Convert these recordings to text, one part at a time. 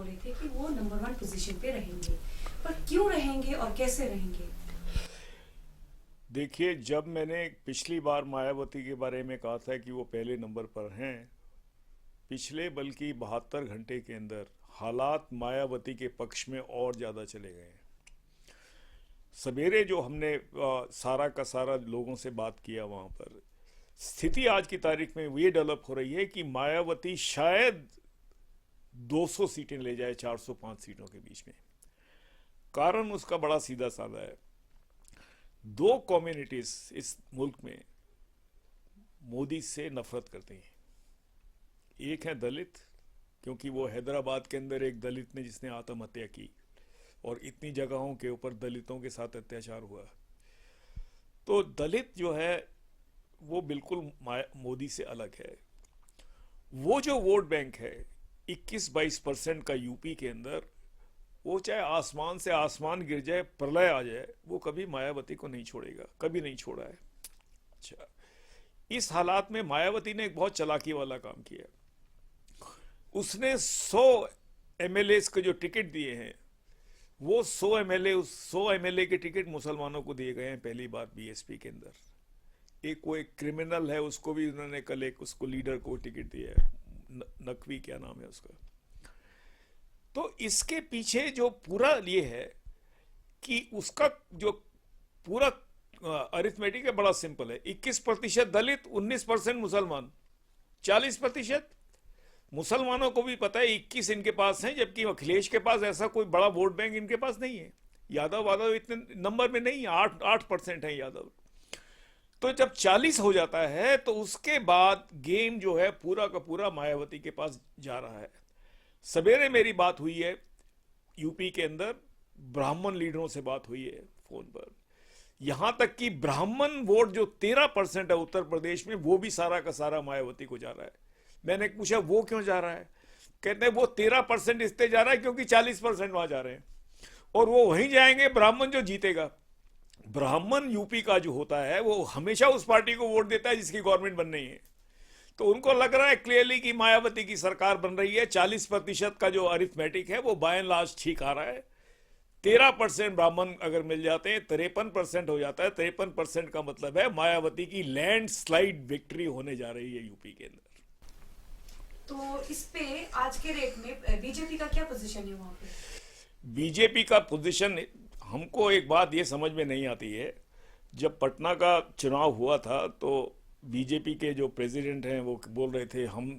बोले थे कि वो नंबर 1 पोजीशन पे रहेंगे, पर क्यों रहेंगे और कैसे रहेंगे? देखिए, जब मैंने पिछली बार मायावती के बारे में कहा था कि वो पहले नंबर पर हैं, पिछले बल्कि 72 घंटे के अंदर हालात मायावती के पक्ष में और ज़्यादा चले गए हैं। सवेरे जो हमने सारा का सारा लोगों से बात किया, वहाँ पर स्थिति आज की तारीख में ये डेवलप हो रही है कि मायावती शायद 200 सीटें ले जाए 405 सीटों के बीच में। कारण उसका बड़ा सीधा साधा है। दो कम्युनिटीज इस मुल्क में मोदी से नफरत करती हैं। एक है दलित, क्योंकि वो हैदराबाद के अंदर एक दलित ने जिसने आत्महत्या की और इतनी जगहों के ऊपर दलितों के साथ अत्याचार हुआ, तो दलित जो है वो बिल्कुल मोदी से अलग है। वो जो वोट बैंक है 21-22% का यूपी के अंदर, वो चाहे आसमान से आसमान गिर जाए, प्रलय आ जाए, वो कभी मायावती को नहीं छोड़ेगा, कभी नहीं छोड़ा है। अच्छा, इस हालात में मायावती ने एक बहुत चालाकी वाला काम किया। उसने 100 एमएलए के जो टिकट दिए हैं, वो 100 एमएलए के टिकट मुसलमानों को दिए गए हैं पहली बार बीएसपी के अंदर। एक वो एक क्रिमिनल है, उसको भी उन्होंने कल एक उसको लीडर को टिकट दिया है, नकवी क्या नाम है उसका। तो इसके पीछे जो पूरा ये है कि उसका जो पूरा अरिथमेटिक है, बड़ा सिंपल है। 21% दलित, 19% मुसलमान, 40%। मुसलमानों को भी पता है 21 इनके पास हैं, जबकि अखिलेश के पास ऐसा कोई बड़ा वोट बैंक इनके पास नहीं है। यादव वादव इतने नंबर में नहीं है, 8% है यादव। तो जब 40 हो जाता है तो उसके बाद गेम जो है पूरा का पूरा मायावती के पास जा रहा है। सवेरे मेरी बात हुई है यूपी के अंदर, ब्राह्मण लीडरों से बात हुई है फोन पर। यहां तक कि ब्राह्मण वोट जो 13% है उत्तर प्रदेश में, वो भी सारा का सारा मायावती को जा रहा है। मैंने पूछा वो क्यों जा रहा है? कहते हैं वो 13% इसलिए जा रहा है क्योंकि 40% वहां जा रहे हैं और वो वहीं जाएंगे ब्राह्मण जो जीतेगा। ब्राह्मण यूपी का जो होता है वो हमेशा उस पार्टी को वोट देता है जिसकी गवर्नमेंट बन रही है। तो उनको लग रहा है क्लियरली कि मायावती की सरकार बन रही है। 40% का जो अरिथमेटिक है वो बाय एंड लार्ज ठीक आ रहा है। 13% ब्राह्मण अगर मिल जाते हैं, 53% हो जाता है। 53% का मतलब है मायावती की लैंडस्लाइड विक्ट्री होने जा रही है यूपी के अंदर। तो इस पे आज के रेट में बीजेपी का क्या पोजीशन है वहां पे? बीजेपी का पोजीशन, हमको एक बात ये समझ में नहीं आती है। जब पटना का चुनाव हुआ था तो बीजेपी के जो प्रेसिडेंट हैं वो बोल रहे थे हम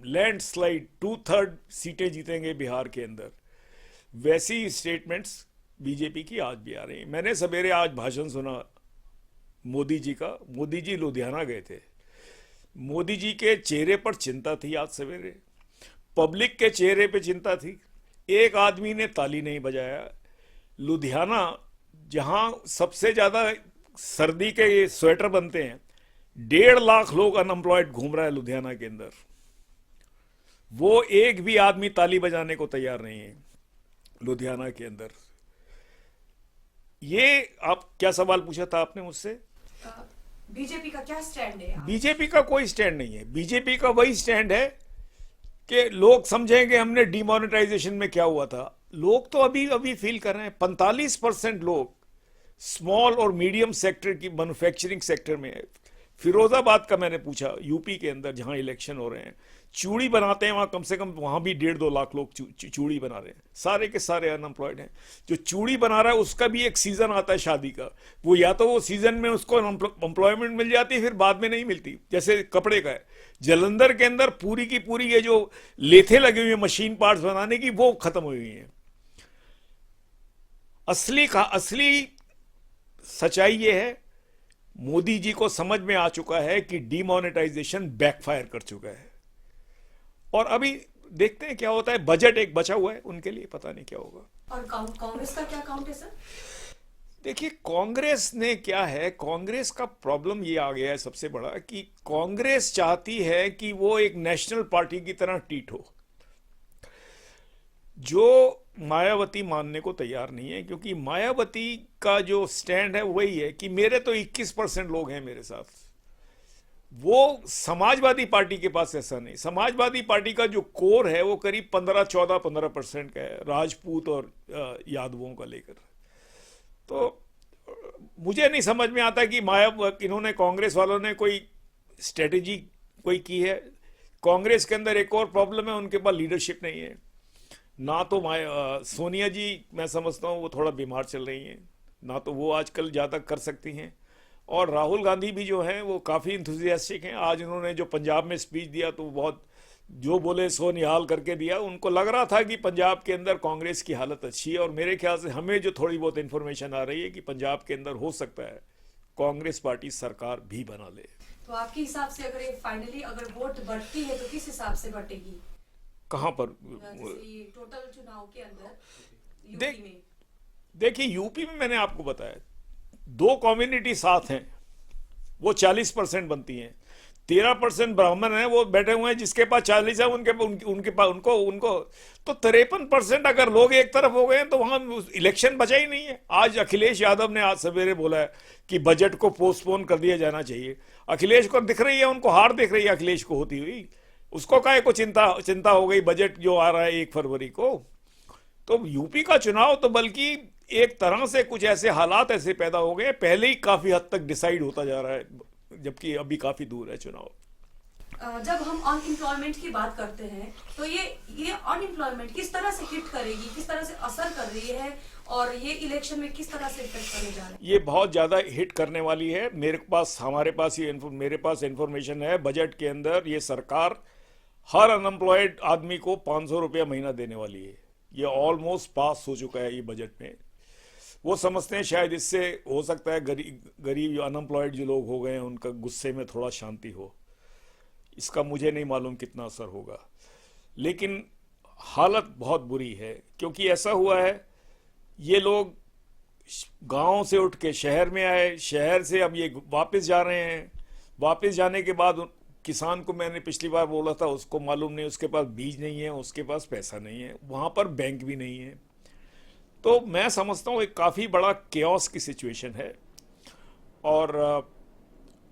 लैंडस्लाइड 2/3 सीटें जीतेंगे बिहार के अंदर। वैसी स्टेटमेंट्स बीजेपी की आज भी आ रही हैं। मैंने सवेरे आज भाषण सुना मोदी जी का। मोदी जी लुधियाना गए थे। मोदी जी के चेहरे पर चिंता थी आज सवेरे, पब्लिक के चेहरे पे चिंता थी। एक आदमी ने ताली नहीं बजाया। लुधियाना जहां सबसे ज्यादा सर्दी के ये स्वेटर बनते हैं, 1.5 लाख लोग अनएम्प्लॉयड घूम रहा है लुधियाना के अंदर, वो एक भी आदमी ताली बजाने को तैयार नहीं है लुधियाना के अंदर। ये आप क्या सवाल पूछा था आपने मुझसे? बीजेपी का क्या स्टैंड है? बीजेपी का कोई स्टैंड नहीं है। बीजेपी का वही स्टैंड है कि लोग समझेंगे हमने डिमोनेटाइजेशन में क्या हुआ था। लोग तो अभी अभी फील कर रहे हैं। 45% लोग स्मॉल और मीडियम सेक्टर की मैन्युफैक्चरिंग सेक्टर में है। फिरोजाबाद का मैंने पूछा, यूपी के अंदर जहां इलेक्शन हो रहे हैं, चूड़ी बनाते हैं वहां कम से कम, वहां भी 1.5-2 लाख लोग चूड़ी बना रहे हैं। सारे के सारे अनएम्प्लॉयड हैं। जो चूड़ी बना रहा है उसका भी एक सीजन आता है शादी का, वो या तो वो सीजन में उसको एम्प्लॉयमेंट मिल जाती है, फिर बाद में नहीं मिलती। जैसे कपड़े का है, जलंधर के अंदर पूरी की पूरी ये जो लेथे लगे हुए मशीन पार्ट्स बनाने की, वो खत्म हुई हैं। असली सच्चाई ये है, मोदी जी को समझ में आ चुका है कि डिमोनेटाइजेशन बैकफायर कर चुका है। और अभी देखते हैं क्या होता है। बजट एक बचा हुआ है उनके लिए, पता नहीं क्या होगा। और कांग्रेस का क्या काउंट है सर? देखिए, कांग्रेस ने क्या है, कांग्रेस का प्रॉब्लम ये आ गया है सबसे बड़ा कि कांग्रेस चाहती है कि वो एक नेशनल पार्टी की तरह ट्रीट हो, जो मायावती मानने को तैयार नहीं है। क्योंकि मायावती का जो स्टैंड है वही है कि मेरे तो 21% लोग हैं मेरे साथ, वो समाजवादी पार्टी के पास ऐसा नहीं। समाजवादी पार्टी का जो कोर है वो करीब 15% का है, राजपूत और यादवों का लेकर। तो मुझे नहीं समझ में आता कि इन्होंने, कांग्रेस वालों ने कोई स्ट्रेटेजी कोई की है। कांग्रेस के अंदर एक और प्रॉब्लम है, उनके पास लीडरशिप नहीं है। ना तो सोनिया जी, मैं समझता हूँ वो थोड़ा बीमार चल रही हैं, ना तो वो आजकल ज़्यादा कर सकती हैं। और राहुल गांधी भी जो हैं वो काफ़ी इंथुजियास्टिक हैं। आज उन्होंने जो पंजाब में स्पीच दिया तो बहुत, जो बोले सो निहाल करके दिया। उनको लग रहा था कि पंजाब के अंदर कांग्रेस की हालत अच्छी है, और मेरे ख्याल से हमें जो थोड़ी बहुत इन्फॉर्मेशन आ रही है कि पंजाब के अंदर हो सकता है कांग्रेस पार्टी सरकार भी बना ले। तो आपके हिसाब से अगर ये फाइनली अगर वोट बढ़ती है तो किस हिसाब से बढ़ेगी? कहाँ पर? टोटल चुनाव के अंदर देख- यूपी में। देखिए, यूपी में मैंने आपको बताया 2 कम्युनिटी साथ हैं, वो 40% बनती हैं। 13% ब्राह्मण हैं, वो बैठे हुए हैं, जिसके पास 40 है उनके पास उनको तो 53% अगर लोग एक तरफ हो गए हैं तो वहां इलेक्शन बचा ही नहीं है। आज अखिलेश यादव ने आज सवेरे बोला है कि बजट को पोस्टपोन कर दिया जाना चाहिए। अखिलेश को दिख रही है, उनको हार दिख रही है अखिलेश को होती हुई। उसको काहे को चिंता हो गई बजट जो आ रहा है 1 फरवरी को। तो यूपी का चुनाव तो बल्कि एक तरह से कुछ ऐसे हालात ऐसे पैदा हो गए, पहले ही काफी हद तक डिसाइड होता जा रहा है, जबकि अभी काफी दूर है चुनाव। जब हम अनएम्प्लॉयमेंट की बात करते हैं तो ये अनएम्प्लॉयमेंट किस तरह से हिट करेगी, किस तरह से असर कर रही है, और ये इलेक्शन में किस तरह से इफेक्ट करने जा रहा है? ये बहुत ज्यादा हिट करने वाली है। मेरे पास इंफॉर्मेशन है, बजट के अंदर ये सरकार हर अनएम्प्लॉयड आदमी को 500 रुपया महीना देने वाली है। ये ऑलमोस्ट पास हो चुका है ये बजट में। वो समझते हैं शायद इससे हो सकता है गरीब अनएम्प्लॉयड जो लोग हो गए हैं उनका गुस्से में थोड़ा शांति हो। इसका मुझे नहीं मालूम कितना असर होगा, लेकिन हालत बहुत बुरी है। क्योंकि ऐसा हुआ है, ये लोग गांव से उठ के शहर में आए, शहर से अब ये वापस जा रहे हैं। वापस जाने के बाद किसान को मैंने पिछली बार बोला था, उसको मालूम नहीं, उसके पास बीज नहीं है, उसके पास पैसा नहीं है, वहां पर बैंक भी नहीं है। तो मैं समझता हूँ एक काफ़ी बड़ा केओस की सिचुएशन है। और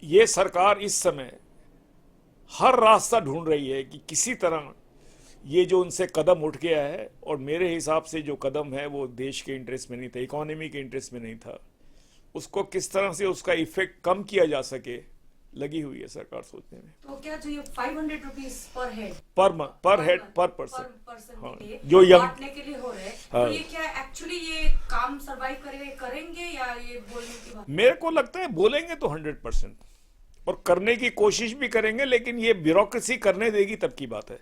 ये सरकार इस समय हर रास्ता ढूंढ रही है कि किसी तरह ये जो उनसे कदम उठ गया है, और मेरे हिसाब से जो कदम है वो देश के इंटरेस्ट में नहीं था, इकोनॉमी के इंटरेस्ट में नहीं था, उसको किस तरह से उसका इफेक्ट कम किया जा सके लगी हुई है सरकार सोचने में। तो क्या जो ये 500 रुपीज पर हेड पर पर्सन, हाँ, जो बांटने के लिए हो रहे हैं, हाँ, तो ये क्या एक्चुअली ये काम सरवाइव करेंगे या ये बोलने की बात? मेरे को लगता है बोलेंगे तो 100% और करने की कोशिश भी करेंगे, लेकिन ये ब्यूरोक्रेसी करने देगी तब की बात है।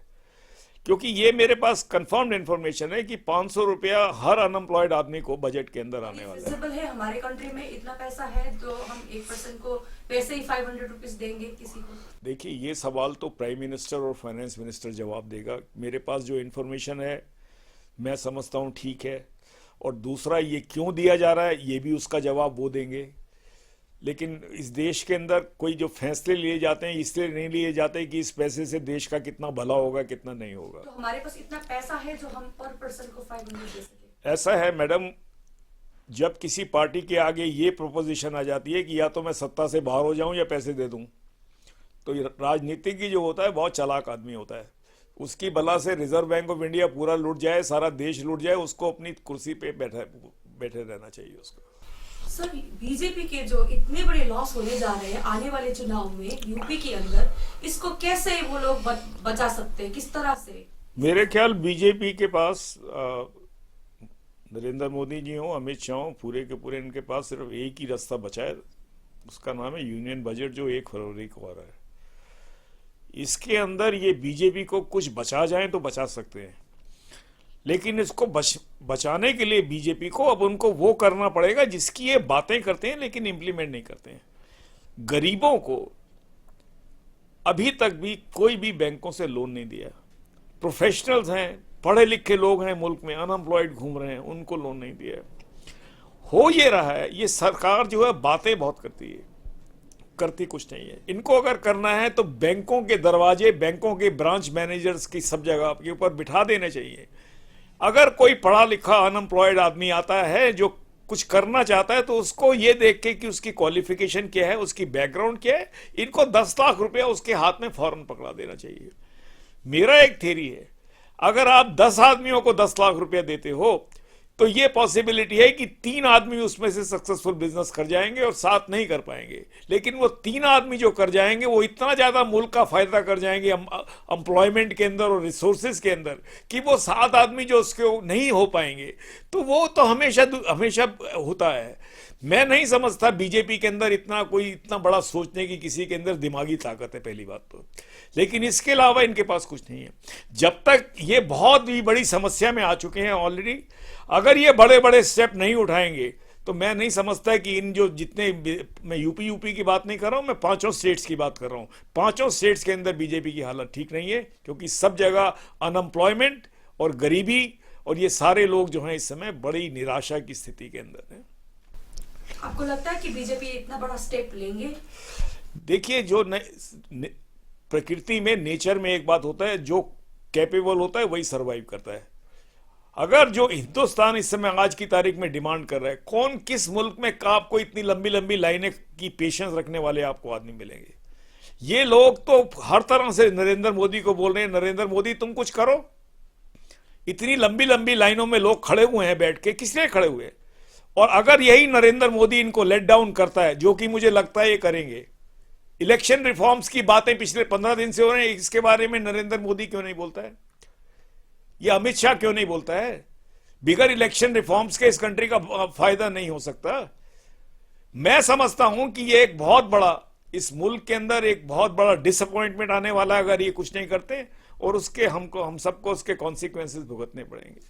क्योंकि ये मेरे पास कंफर्म्ड इंफॉर्मेशन है कि 500 रुपया हर अनएम्प्लॉयड आदमी को बजट के अंदर आने वाला फिजिबल है हमारे कंट्री में इतना पैसा है तो हम एक पर्सन को वैसे ही 500 रुपीज देंगे किसी को? देखिए, ये सवाल तो प्राइम मिनिस्टर और फाइनेंस मिनिस्टर जवाब देगा। मेरे पास जो इन्फॉर्मेशन है मैं समझता हूँ ठीक है, और दूसरा ये क्यों दिया जा रहा है ये भी उसका जवाब वो देंगे। लेकिन इस देश के अंदर कोई जो फैसले लिए जाते हैं इसलिए नहीं लिए जाते कि इस पैसे से देश का कितना भला होगा कितना नहीं होगा। तो हमारे पास इतना पैसा है जो हम पर पर्सन को 500 दे सके? ऐसा है मैडम, जब किसी पार्टी के आगे ये प्रोपोजिशन आ जाती है कि या तो मैं सत्ता से बाहर हो जाऊं या पैसे दे दूं, तो राजनीतिक की जो होता है बहुत चालाक आदमी होता है। उसकी बला से रिजर्व बैंक ऑफ इंडिया पूरा लूट जाए, सारा देश लूट जाए, उसको अपनी कुर्सी पे बैठे रहना चाहिए उसको। सर, बीजेपी के जो इतने बड़े लॉस होने जा रहे हैं आने वाले चुनाव में यूपी के अंदर, इसको कैसे वो लोग बचा सकते हैं, किस तरह से? मेरे ख्याल बीजेपी के पास नरेंद्र मोदी जी हो, अमित शाह हो, पूरे के पूरे इनके पास सिर्फ एक ही रास्ता बचा है, उसका नाम है यूनियन बजट जो 1 फरवरी को आ रहा है। इसके अंदर ये बीजेपी को कुछ बचा जाए तो बचा सकते हैं, लेकिन इसको बचाने के लिए बीजेपी को अब उनको वो करना पड़ेगा जिसकी ये बातें करते हैं लेकिन इंप्लीमेंट नहीं करते हैं। गरीबों को अभी तक भी कोई भी बैंकों से लोन नहीं दिया। प्रोफेशनल्स हैं, पढ़े लिखे लोग हैं मुल्क में, अनएम्प्लॉयड घूम रहे हैं, उनको लोन नहीं दिया। हो ये रहा है, ये सरकार जो है बातें बहुत करती है, करती कुछ नहीं है। इनको अगर करना है तो बैंकों के दरवाजे, बैंकों के ब्रांच मैनेजर्स की सब जगह के ऊपर बिठा देने चाहिए। अगर कोई पढ़ा लिखा अनएम्प्लॉयड आदमी आता है जो कुछ करना चाहता है तो उसको ये देख के कि उसकी क्वालिफिकेशन क्या है, उसकी बैकग्राउंड क्या है, इनको 10 लाख रुपया उसके हाथ में फौरन पकड़ा देना चाहिए। मेरा एक थ्योरी है, अगर आप 10 आदमियों को 10 लाख रुपया देते हो तो ये पॉसिबिलिटी है कि 3 आदमी उसमें से सक्सेसफुल बिजनेस कर जाएंगे और 7 नहीं कर पाएंगे। लेकिन वो 3 आदमी जो कर जाएंगे वो इतना ज्यादा मुल्क का फायदा कर जाएंगे एम्प्लॉयमेंट के अंदर और रिसोर्सेज के अंदर कि वो 7 आदमी जो उसके नहीं हो पाएंगे। तो वो तो हमेशा हमेशा होता है। मैं नहीं समझता बीजेपी के अंदर इतना बड़ा सोचने की किसी के अंदर दिमागी ताकत है, पहली बात तो। लेकिन इसके अलावा इनके पास कुछ नहीं है। जब तक ये बहुत ही बड़ी समस्या में आ चुके हैं ऑलरेडी, अगर ये बड़े बड़े स्टेप नहीं उठाएंगे तो मैं नहीं समझता कि इन जो जितने, मैं यूपी की बात नहीं कर रहा हूं, मैं 5 स्टेट्स की बात कर रहा हूं, 5 स्टेट्स के अंदर बीजेपी की हालत ठीक नहीं है, क्योंकि सब जगह अनएम्प्लॉयमेंट और गरीबी, और ये सारे लोग जो हैं इस समय बड़ी निराशा की स्थिति के अंदर हैं। आपको लगता है कि बीजेपी इतना बड़ा स्टेप लेंगे? देखिए, जो प्रकृति में, नेचर में एक बात होता है, जो कैपेबल होता है वही सरवाइव करता है। अगर जो हिंदुस्तान इस समय आज की तारीख में डिमांड कर रहा है, कौन किस मुल्क में आपको इतनी लंबी लंबी लाइनें की पेशेंस रखने वाले आपको आदमी मिलेंगे? ये लोग तो हर तरह से नरेंद्र मोदी को बोल रहे हैं, नरेंद्र मोदी तुम कुछ करो। इतनी लंबी लंबी लाइनों में लोग खड़े हुए हैं बैठ के, किस लिए खड़े हुए? और अगर यही नरेंद्र मोदी इनको लेट डाउन करता है, जो कि मुझे लगता है ये करेंगे, इलेक्शन रिफॉर्म्स की बातें पिछले 15 दिन से हो रहे हैं, इसके बारे में नरेंद्र मोदी क्यों नहीं बोलता है? ये अमित शाह क्यों नहीं बोलता है? बिगर इलेक्शन रिफॉर्म्स के इस कंट्री का फायदा नहीं हो सकता। मैं समझता हूं कि ये एक बहुत बड़ा, इस मुल्क के अंदर एक बहुत बड़ा डिसअपॉइंटमेंट आने वाला है अगर ये कुछ नहीं करते, और उसके हम सबको उसके कॉन्सिक्वेंसेस भुगतने पड़ेंगे।